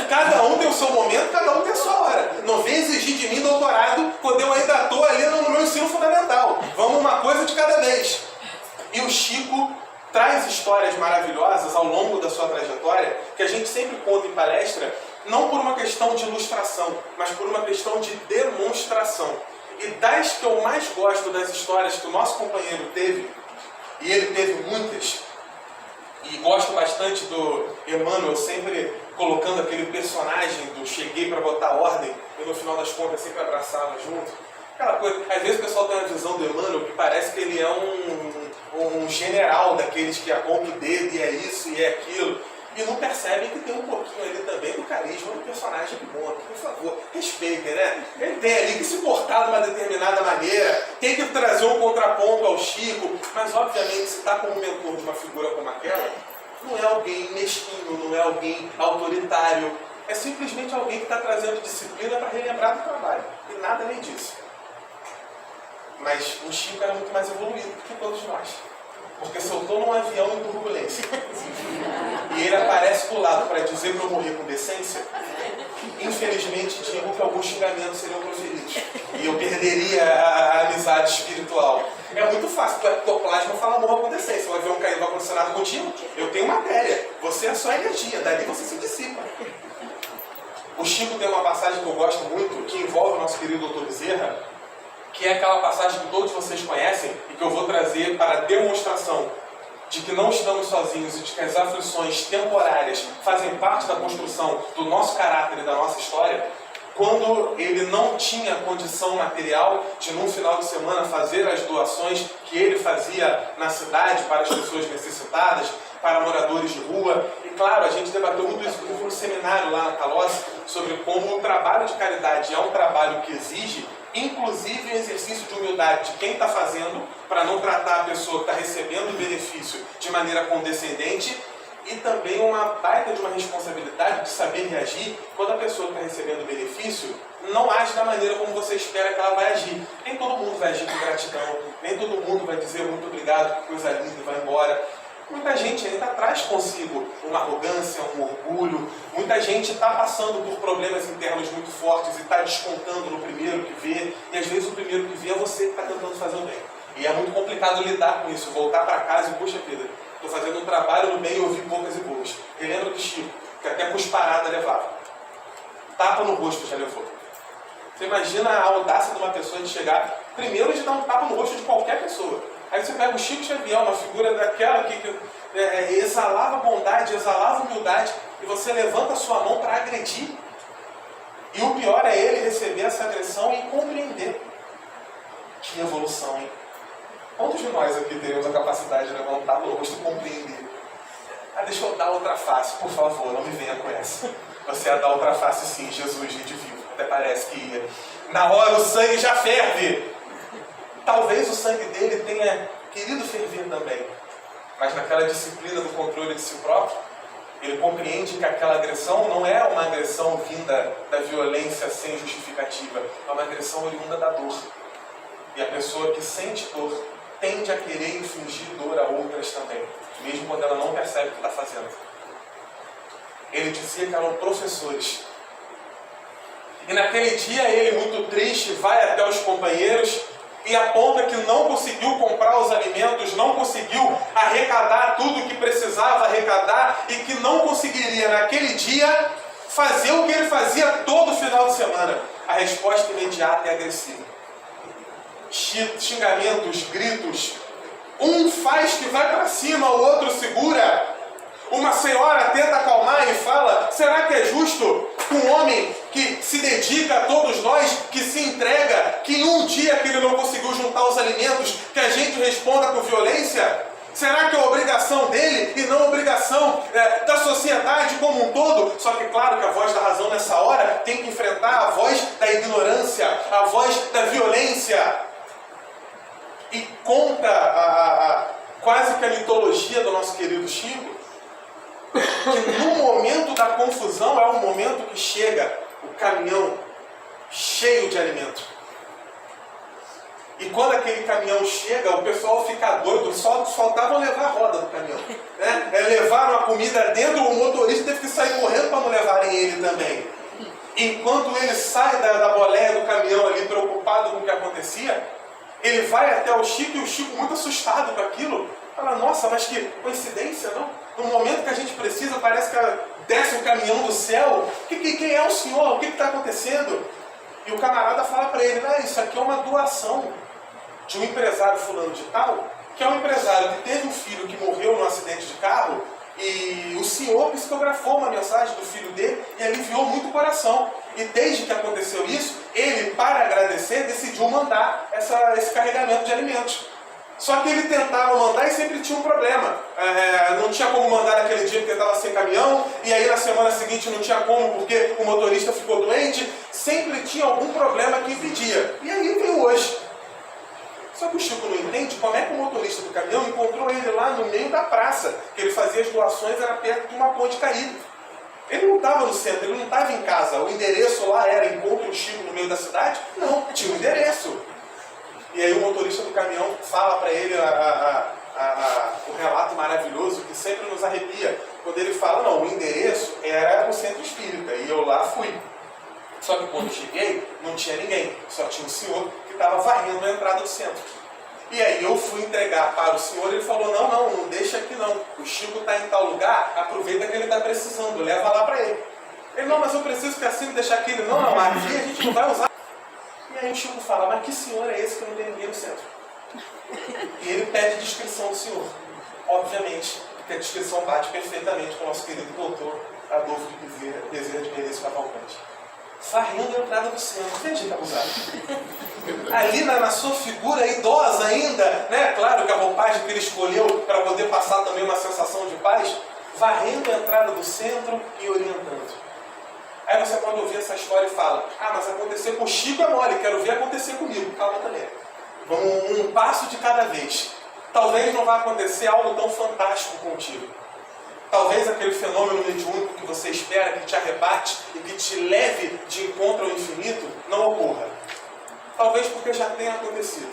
Cada um tem o seu momento, cada um tem a sua hora. Não vem exigir de mim doutorado quando eu ainda estou ali no meu ensino fundamental. Vamos uma coisa de cada vez. E o Chico traz histórias maravilhosas ao longo da sua trajetória, que a gente sempre conta em palestra, não por uma questão de ilustração, mas por uma questão de demonstração. E das que eu mais gosto das histórias que o nosso companheiro teve, e ele teve muitas, e gosto bastante do Emmanuel sempre colocando aquele personagem do cheguei para botar ordem, e no final das contas sempre abraçava junto. Aquela coisa, às vezes o pessoal tem uma visão do Emmanuel que parece que ele é um general daqueles que aponta o dedo e é isso e é aquilo. E não percebem que tem um pouquinho ali também do carisma do personagem bom. Por favor, respeitem, né? Ele tem ali que se portar de uma determinada maneira, tem que trazer um contraponto ao Chico, mas obviamente se está como mentor de uma figura como aquela, não é alguém mesquinho, não é alguém autoritário, é simplesmente alguém que está trazendo disciplina para relembrar do trabalho, e nada além disso. Mas o Chico era muito mais evoluído do que todos nós. Porque se eu estou num avião em turbulência e ele aparece do lado para dizer para eu morrer com decência, infelizmente digo que alguns xingamentos seriam proferidos. E eu perderia a amizade espiritual. É muito fácil, o ectoplasma fala morra com decência. O avião caindo no ar-condicionado contigo, eu tenho matéria. Você é só energia, dali você se dissipa. O Chico tem uma passagem que eu gosto muito, que envolve o nosso querido Dr. Bezerra, que é aquela passagem que todos vocês conhecem e que eu vou trazer para demonstração de que não estamos sozinhos e de que as aflições temporárias fazem parte da construção do nosso caráter e da nossa história. Quando ele não tinha condição material de, num final de semana, fazer as doações que ele fazia na cidade para as pessoas necessitadas, para moradores de rua. E claro, a gente debateu muito isso no seminário lá na Calossi, sobre como o trabalho de caridade é um trabalho que exige, inclusive o exercício de humildade de quem está fazendo, para não tratar a pessoa que está recebendo o benefício de maneira condescendente, e também uma baita de uma responsabilidade de saber reagir quando a pessoa que está recebendo benefício não age da maneira como você espera que ela vai agir. Nem todo mundo vai agir com gratidão, nem todo mundo vai dizer muito obrigado, que coisa linda, e vai embora. Muita gente ainda traz consigo uma arrogância, um orgulho. Muita gente está passando por problemas internos muito fortes e está descontando no primeiro que vê. E às vezes o primeiro que vê é você que está tentando fazer o bem. E é muito complicado lidar com isso, voltar para casa e, puxa vida, estou fazendo um trabalho no bem e ouvi poucas e boas. Eu lembro do Chico, que até cusparada levava. Tapa no rosto já levou. Você imagina a audácia de uma pessoa de chegar, primeiro de dar um tapa no rosto de qualquer pessoa. Aí você pega o Chico Xavier, uma figura daquela que exalava bondade, exalava humildade, e você levanta a sua mão para agredir. E o pior é ele receber essa agressão e compreender. Que evolução, hein? Quantos de nós aqui teríamos a capacidade de levantar o rosto e compreender? Deixa eu dar outra face, por favor, não me venha com essa. Você ia dar outra face sim, Jesus, gente vivo. Até parece que ia. Na hora o sangue já ferve. Talvez o sangue dele tenha querido ferver também. Mas naquela disciplina do controle de si próprio, ele compreende que aquela agressão não é uma agressão vinda da violência sem justificativa. É uma agressão oriunda da dor. E a pessoa que sente dor tende a querer infligir dor a outras também, mesmo quando ela não percebe o que está fazendo. Ele dizia que eram professores. E naquele dia ele, muito triste, vai até os companheiros e aponta que não conseguiu comprar os alimentos, não conseguiu arrecadar tudo o que precisava arrecadar e que não conseguiria naquele dia fazer o que ele fazia todo final de semana. A resposta imediata é agressiva. Xingamentos, gritos. Um faz que vai para cima, o outro segura. Uma senhora tenta acalmar e fala: será que é justo um homem que se dedica a todos nós, que se entrega, que em um dia que ele não conseguiu juntar os alimentos, que a gente responda com violência? Será que é obrigação dele e não obrigação da sociedade como um todo? Só que claro que a voz da razão nessa hora tem que enfrentar a voz da ignorância, a voz da violência. E conta quase que a mitologia do nosso querido Chico, que no momento da confusão é o momento que chega o caminhão cheio de alimento. E quando aquele caminhão chega, o pessoal fica doido, só faltava levar a roda do caminhão. Né? Levaram a comida dentro, o motorista teve que sair correndo para não levarem ele também. Enquanto ele sai da boleia do caminhão ali, preocupado com o que acontecia, ele vai até o Chico, e o Chico muito assustado com aquilo, fala: nossa, mas que coincidência, não? No momento que a gente precisa, parece que desce o caminhão do céu. Quem é o senhor? O que está acontecendo? E o camarada fala para ele: isso aqui é uma doação de um empresário fulano de tal, que é um empresário que teve um filho que morreu num acidente de carro, e o senhor psicografou uma mensagem do filho dele e aliviou muito o coração. E desde que aconteceu isso, ele, para agradecer, decidiu mandar esse carregamento de alimentos. Só que ele tentava mandar e sempre tinha um problema. Não tinha como mandar naquele dia porque estava sem caminhão, e aí na semana seguinte não tinha como porque o motorista ficou doente. Sempre tinha algum problema que impedia. E aí veio hoje. Só que o Chico não entende como é que o motorista do caminhão encontrou ele lá no meio da praça, que ele fazia as doações, era perto de uma ponte caída. Ele não estava no centro, ele não estava em casa. O endereço lá era encontre o Chico no meio da cidade? Não, tinha um endereço. E aí o motorista do caminhão fala para ele o relato maravilhoso que sempre nos arrepia. Quando ele fala: não, o endereço era no centro espírita, e eu lá fui. Só que quando cheguei, não tinha ninguém, só tinha um senhor que estava varrendo a entrada do centro. E aí eu fui entregar para o senhor, ele falou: não deixa aqui não. O Chico está em tal lugar, aproveita que ele está precisando, leva lá para ele. Ele: não, mas eu preciso que assim deixar aqui. Ele: não, aqui a gente não vai usar. E aí o Chico fala: mas que senhor é esse que não tem ninguém no centro? E ele pede descrição do senhor. Obviamente, que a descrição bate perfeitamente com o nosso querido doutor Adolfo de Bezerra de Menezes Cavalcante. Varrendo a entrada do centro. Veja que abusado. Ali na sua figura idosa ainda, né? Claro que a roupagem que ele escolheu para poder passar também uma sensação de paz, varrendo a entrada do centro e orientando. Aí você pode ouvir essa história e fala: mas acontecer com o Chico é mole, quero ver acontecer comigo. Calma também. Vamos um passo de cada vez. Talvez não vá acontecer algo tão fantástico contigo. Talvez aquele fenômeno mediúnico que você espera, que te arrebate e que te leve de encontro ao infinito, não ocorra. Talvez porque já tenha acontecido.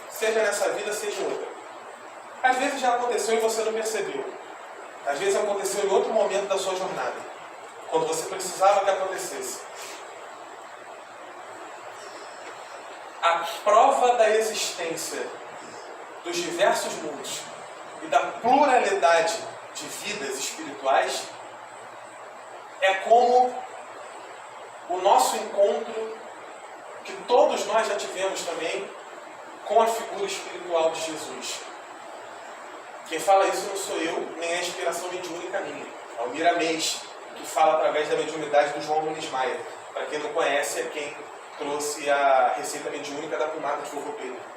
Seja nessa vida, seja em outra. Às vezes já aconteceu e você não percebeu. Às vezes aconteceu em outro momento da sua jornada, quando você precisava que acontecesse. A prova da existência dos diversos mundos e da pluralidade de vidas espirituais é como o nosso encontro, que todos nós já tivemos também, com a figura espiritual de Jesus. Quem fala isso não sou eu, nem é a inspiração mediúnica minha. É o Miramês, que fala através da mediunidade do João Nunes Maia. Para quem não conhece, é quem trouxe a receita mediúnica da pomada de fofoqueiro.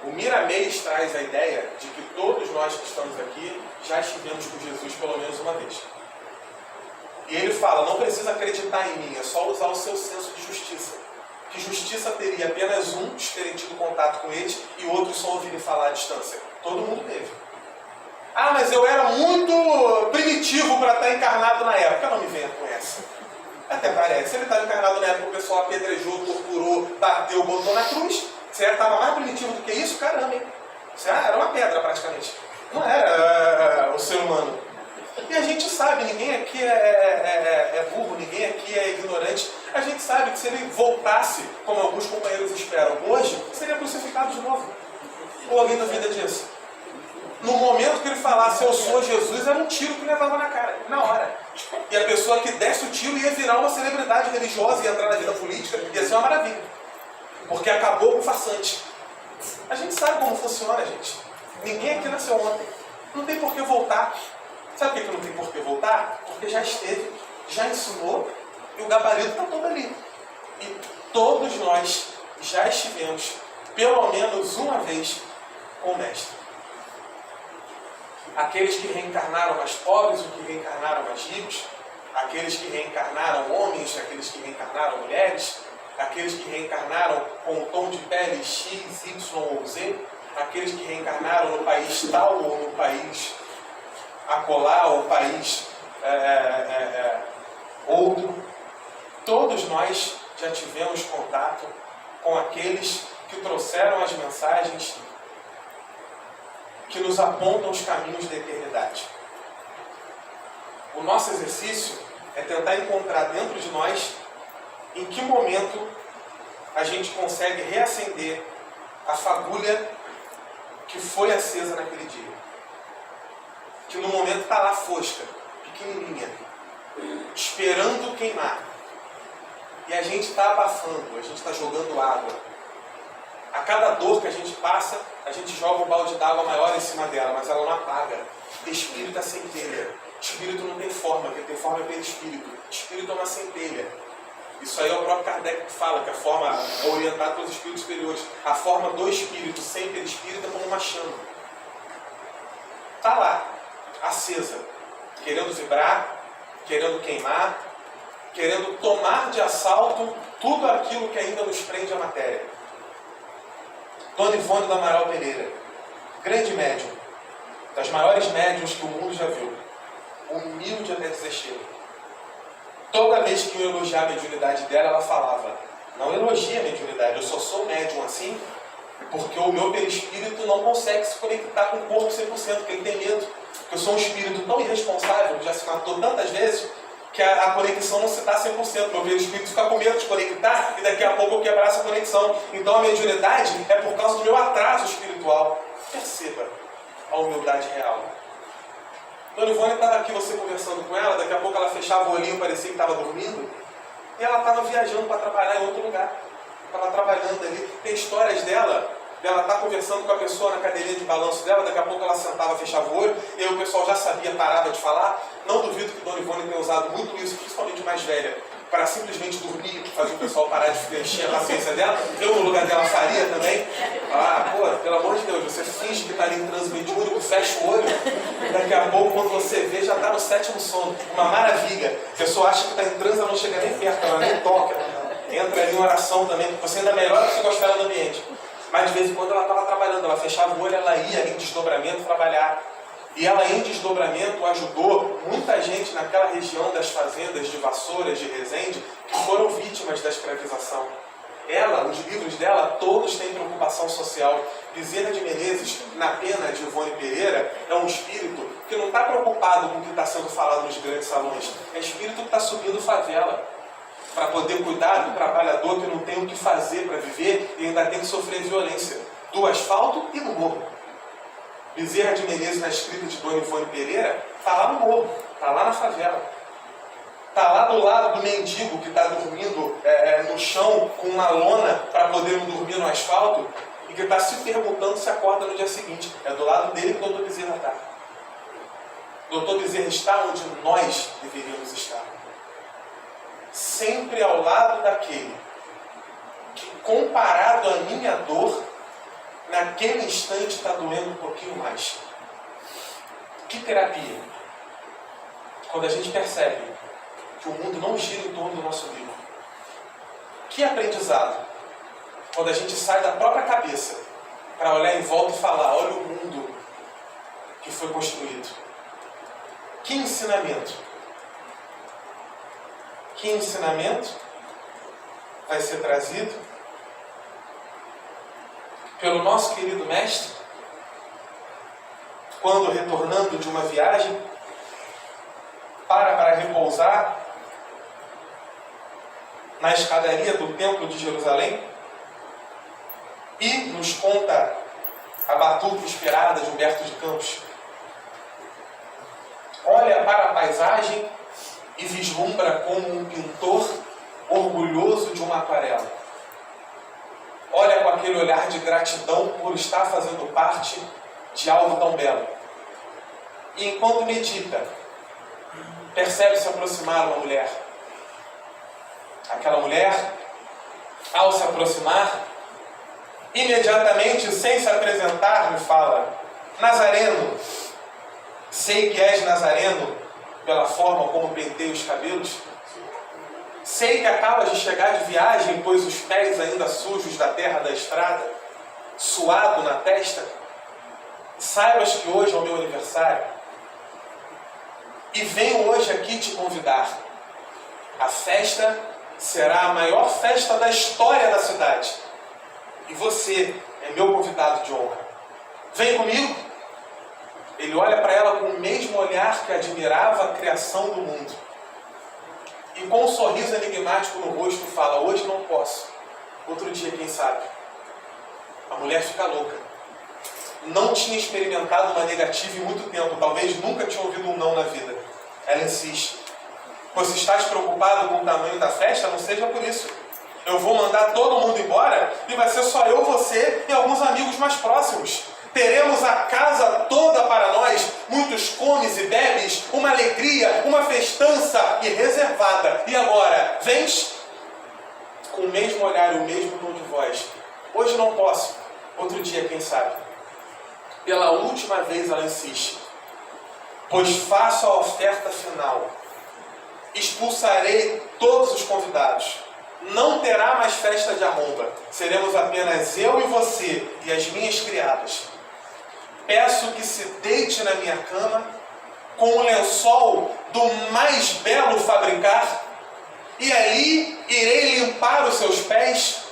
O Miramês traz a ideia de que todos nós que estamos aqui já estivemos com Jesus pelo menos uma vez. E ele fala, não precisa acreditar em mim, é só usar o seu senso de justiça. Que justiça teria apenas um de terem tido contato com eles e outros só ouvirem falar à distância. Todo mundo teve. Ah, mas eu era muito primitivo para estar encarnado na época. Não me venha com essa. Até parece. Se ele estava encarnado na época, o pessoal apedrejou, torturou, bateu, botou na cruz. Você estava mais primitivo do que isso? Caramba, hein? Você era uma pedra praticamente. Não era o ser humano. E a gente sabe, ninguém aqui é burro, ninguém aqui é ignorante. A gente sabe que se ele voltasse, como alguns companheiros esperam, hoje, seria crucificado de novo. Ou alguém duvida disso? No momento que ele falasse, eu sou Jesus, era um tiro que levava na cara, na hora. E a pessoa que desse o tiro ia virar uma celebridade religiosa, ia entrar na vida política, ia ser uma maravilha. Porque acabou com o farsante. A gente sabe como funciona, gente. Ninguém aqui nasceu ontem. Não tem por que voltar. Sabe por que não tem por que voltar? Porque já esteve, já ensinou, e o gabarito está todo ali. E todos nós já estivemos, pelo menos uma vez, com o Mestre. Aqueles que reencarnaram mais pobres, os que reencarnaram mais ricos, aqueles que reencarnaram homens, aqueles que reencarnaram mulheres, aqueles que reencarnaram com um tom de pele X, Y ou Z, aqueles que reencarnaram no país tal ou no país acolá ou país outro. Todos nós já tivemos contato com aqueles que trouxeram as mensagens que nos apontam os caminhos da eternidade. O nosso exercício é tentar encontrar dentro de nós em que momento a gente consegue reacender a fagulha que foi acesa naquele dia. Que no momento está lá fosca, pequenininha, esperando queimar. E a gente está abafando, a gente está jogando água. A cada dor que a gente passa, a gente joga um balde d'água maior em cima dela, mas ela não apaga. Espírito é centelha. Espírito não tem forma, quem tem forma é perispírito. Espírito é uma centelha. Isso aí é o próprio Kardec que fala, que a forma é orientada pelos espíritos superiores. A forma do espírito sem perispírito é como uma chama. Está lá, acesa, querendo vibrar, querendo queimar, querendo tomar de assalto tudo aquilo que ainda nos prende à matéria. Dona Ivone do Amaral Pereira, grande médium, das maiores médiums que o mundo já viu, humilde até dizer chega. Toda vez que eu elogiava a mediunidade dela, ela falava, não elogia a mediunidade, eu só sou médium assim, porque o meu perispírito não consegue se conectar com o corpo 100%, porque ele tem medo. Porque eu sou um espírito tão irresponsável, já se matou tantas vezes, que a conexão não se dá 100%. Meu perispírito fica com medo de conectar e daqui a pouco eu quebrar essa conexão. Então a mediunidade é por causa do meu atraso espiritual. Perceba a humildade real. Dona Ivone estava aqui, você conversando com ela, daqui a pouco ela fechava o olhinho, parecia que estava dormindo, e ela estava viajando para trabalhar em outro lugar. Estava trabalhando ali. Tem histórias dela estar conversando com a pessoa na cadeirinha de balanço dela, daqui a pouco ela sentava, fechava o olho, e aí o pessoal já sabia, parava de falar. Não duvido que Dona Ivone tenha usado muito isso, principalmente mais velha, para simplesmente dormir, fazer o pessoal parar de encher a paciência dela. Eu, no lugar dela, faria também. Ah, pô, pelo amor de Deus, você finge que está ali em transe mediúnico, fecha o olho, daqui a pouco, quando você vê, já está no 7º sono. Uma maravilha. A pessoa acha que está em transe, ela não chega nem perto, ela nem toca. Entra ali em oração também, você ainda melhora que você gosta dela no ambiente. Mas de vez em quando ela estava trabalhando, ela fechava o olho, ela ia em desdobramento trabalhar. E ela, em desdobramento, ajudou muita gente naquela região das fazendas de Vassouras, de Resende, que foram vítimas da escravização. Ela, os livros dela, todos têm preocupação social. Bezerra de Menezes, na pena de Ivone Pereira, é um espírito que não está preocupado com o que está sendo falado nos grandes salões. É espírito que está subindo favela para poder cuidar do trabalhador que não tem o que fazer para viver e ainda tem que sofrer violência do asfalto e do morro. Bezerra de Menezes, na escrita de Dona Ivone Pereira, está lá no morro, está lá na favela. Está lá do lado do mendigo que está dormindo no chão com uma lona para poder não dormir no asfalto e que está se perguntando se acorda no dia seguinte. É do lado dele que o doutor Bezerra está. O doutor Bezerra está onde nós deveríamos estar. Sempre ao lado daquele que, comparado à minha dor, naquele instante está doendo um pouquinho mais. Que terapia! Quando a gente percebe que o mundo não gira em torno do nosso umbigo. Que aprendizado! Quando a gente sai da própria cabeça para olhar em volta e falar, olha o mundo que foi construído. Que ensinamento! Que ensinamento vai ser trazido pelo nosso querido mestre, quando retornando de uma viagem, para repousar na escadaria do Templo de Jerusalém e nos conta a batuta inspirada de Humberto de Campos. Olha para a paisagem e vislumbra como um pintor orgulhoso de uma aquarela. Olha com aquele olhar de gratidão por estar fazendo parte de algo tão belo. E enquanto medita, percebe se aproximar uma mulher. Aquela mulher, ao se aproximar, imediatamente, sem se apresentar, me fala: Nazareno, sei que és nazareno pela forma como pentei os cabelos. Sei que acabas de chegar de viagem, pois os pés ainda sujos da terra da estrada, suado na testa. Saibas que hoje é o meu aniversário e venho hoje aqui te convidar. A festa será a maior festa da história da cidade e você é meu convidado de honra. Vem comigo. Ele olha para ela com o mesmo olhar que admirava a criação do mundo. E com um sorriso enigmático no rosto fala: hoje não posso, outro dia quem sabe. A mulher fica louca. Não tinha experimentado uma negativa em muito tempo, talvez nunca tinha ouvido um não na vida. Ela insiste: pois se estás preocupado com o tamanho da festa, não seja por isso. Eu vou mandar todo mundo embora e vai ser só eu, você e alguns amigos mais próximos. Teremos a casa toda para nós, muitos comes e bebes, uma alegria, uma festança e reservada. E agora, vens? Com o mesmo olhar e o mesmo tom de voz. Hoje não posso, outro dia quem sabe. Pela última vez ela insiste: pois faço a oferta final. Expulsarei todos os convidados. Não terá mais festa de arromba. Seremos apenas eu e você e as minhas criadas. Peço que se deite na minha cama, com o lençol do mais belo fabricar, e ali irei limpar os seus pés,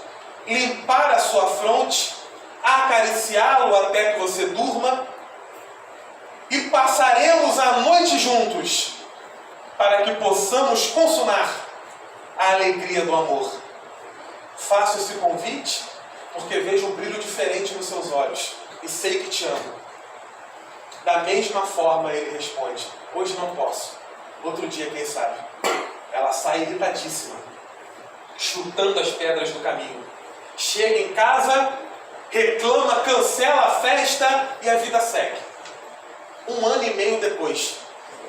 limpar a sua fronte, acariciá-lo até que você durma, e passaremos a noite juntos, para que possamos consumar a alegria do amor. Faço esse convite porque vejo um brilho diferente nos seus olhos e sei que te amo. Da mesma forma ele responde: hoje não posso, outro dia quem sabe. Ela sai irritadíssima, chutando as pedras do caminho. Chega em casa, reclama, cancela a festa e a vida segue. 1 ano e meio depois,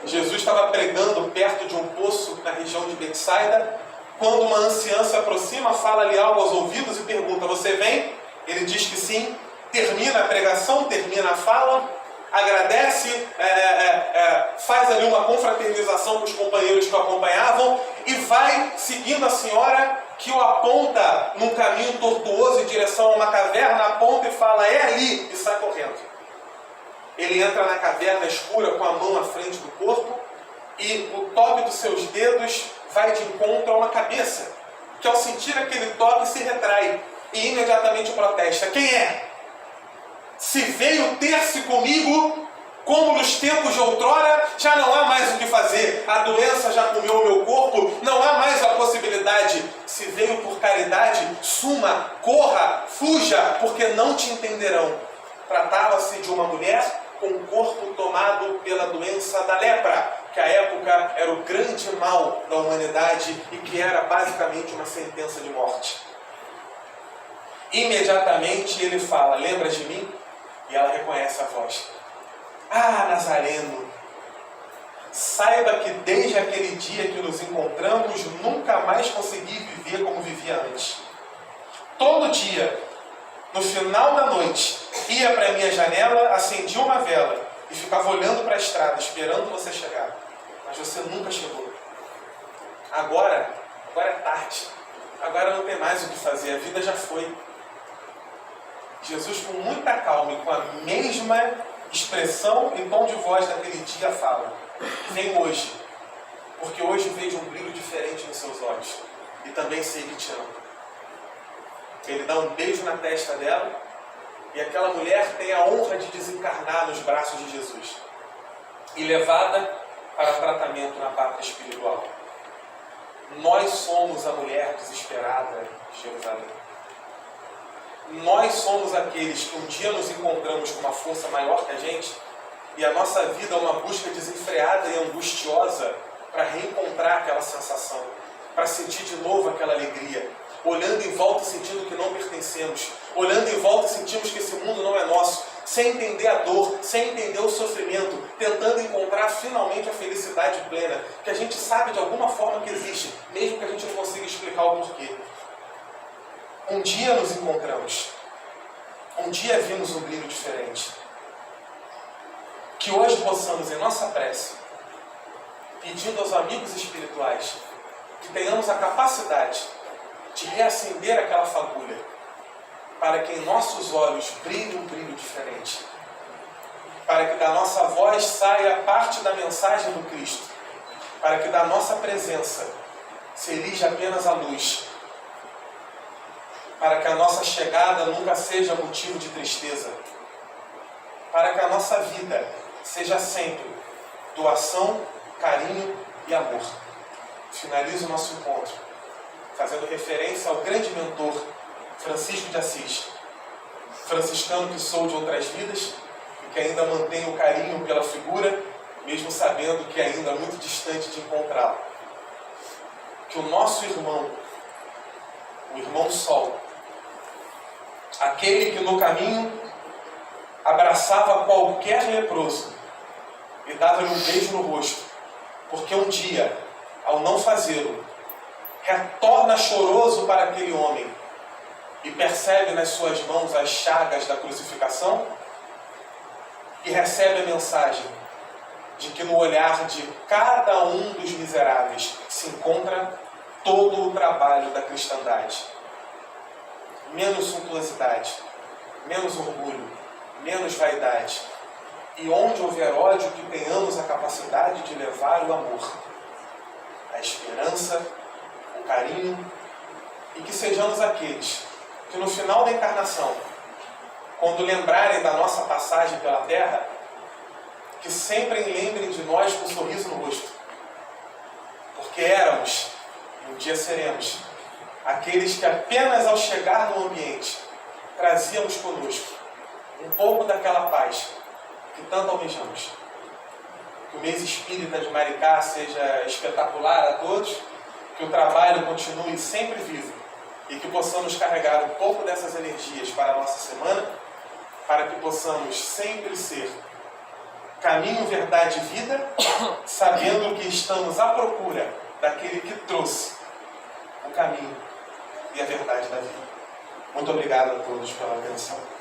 Jesus estava pregando perto de um poço na região de Betsaida, quando uma anciã se aproxima, fala-lhe algo aos ouvidos e pergunta: você vem? Ele diz que sim, termina a pregação, termina a fala, agradece, faz ali uma confraternização com os companheiros que o acompanhavam e vai seguindo a senhora, que o aponta num caminho tortuoso em direção a uma caverna, aponta e fala: é ali, e sai correndo. Ele entra na caverna escura com a mão à frente do corpo e o toque dos seus dedos vai de encontro a uma cabeça, que ao sentir aquele toque se retrai e imediatamente protesta. Quem é? Se veio ter-se comigo, como nos tempos de outrora, já não há mais o que fazer. A doença já comeu o meu corpo, não há mais a possibilidade. Se veio por caridade, suma, corra, fuja, porque não te entenderão. Tratava-se de uma mulher com o corpo tomado pela doença da lepra, que à época era o grande mal da humanidade e que era basicamente uma sentença de morte. Imediatamente ele fala, lembra de mim? E ela reconhece a voz. Ah, Nazareno, saiba que desde aquele dia que nos encontramos, nunca mais consegui viver como vivia antes. Todo dia, no final da noite, ia para a minha janela, acendia uma vela e ficava olhando para a estrada, esperando você chegar. Mas você nunca chegou. Agora é tarde. Agora não tem mais o que fazer, a vida já foi. Jesus, com muita calma e com a mesma expressão e tom de voz daquele dia, fala: vem hoje, porque hoje vejo um brilho diferente nos seus olhos e também sei que te amo. Ele dá um beijo na testa dela e aquela mulher tem a honra de desencarnar nos braços de Jesus e levada para tratamento na pátria espiritual. Nós somos a mulher desesperada de Jerusalém. Nós somos aqueles que um dia nos encontramos com uma força maior que a gente e a nossa vida é uma busca desenfreada e angustiosa para reencontrar aquela sensação, para sentir de novo aquela alegria, olhando em volta e sentindo que não pertencemos, olhando em volta e sentimos que esse mundo não é nosso, sem entender a dor, sem entender o sofrimento, tentando encontrar finalmente a felicidade plena, que a gente sabe de alguma forma que existe, mesmo que a gente não consiga explicar o porquê. Um dia nos encontramos, um dia vimos um brilho diferente. Que hoje possamos, em nossa prece, pedindo aos amigos espirituais, que tenhamos a capacidade de reacender aquela fagulha, para que em nossos olhos brilhe um brilho diferente, para que da nossa voz saia parte da mensagem do Cristo, para que da nossa presença se erija apenas a luz, para que a nossa chegada nunca seja motivo de tristeza, para que a nossa vida seja sempre doação, carinho e amor. Finalizo o nosso encontro fazendo referência ao grande mentor Francisco de Assis, franciscano que sou de outras vidas e que ainda mantenho o carinho pela figura, mesmo sabendo que é ainda muito distante de encontrá-lo. Que o nosso irmão, o irmão Sol, aquele que no caminho abraçava qualquer leproso e dava-lhe um beijo no rosto, porque um dia, ao não fazê-lo, retorna choroso para aquele homem e percebe nas suas mãos as chagas da crucificação e recebe a mensagem de que no olhar de cada um dos miseráveis se encontra todo o trabalho da cristandade. Menos suntuosidade, menos orgulho, menos vaidade. E onde houver ódio, que tenhamos a capacidade de levar o amor, a esperança, o carinho, e que sejamos aqueles que no final da encarnação, quando lembrarem da nossa passagem pela Terra, que sempre lembrem de nós com um sorriso no rosto. Porque éramos, e um dia seremos, aqueles que apenas ao chegar no ambiente, trazíamos conosco um pouco daquela paz que tanto almejamos. Que o mês espírita de Maricá seja espetacular a todos, que o trabalho continue sempre vivo e que possamos carregar um pouco dessas energias para a nossa semana, para que possamos sempre ser caminho, verdade e vida, sabendo que estamos à procura daquele que trouxe o caminho e a verdade da vida. Muito obrigado a todos pela atenção.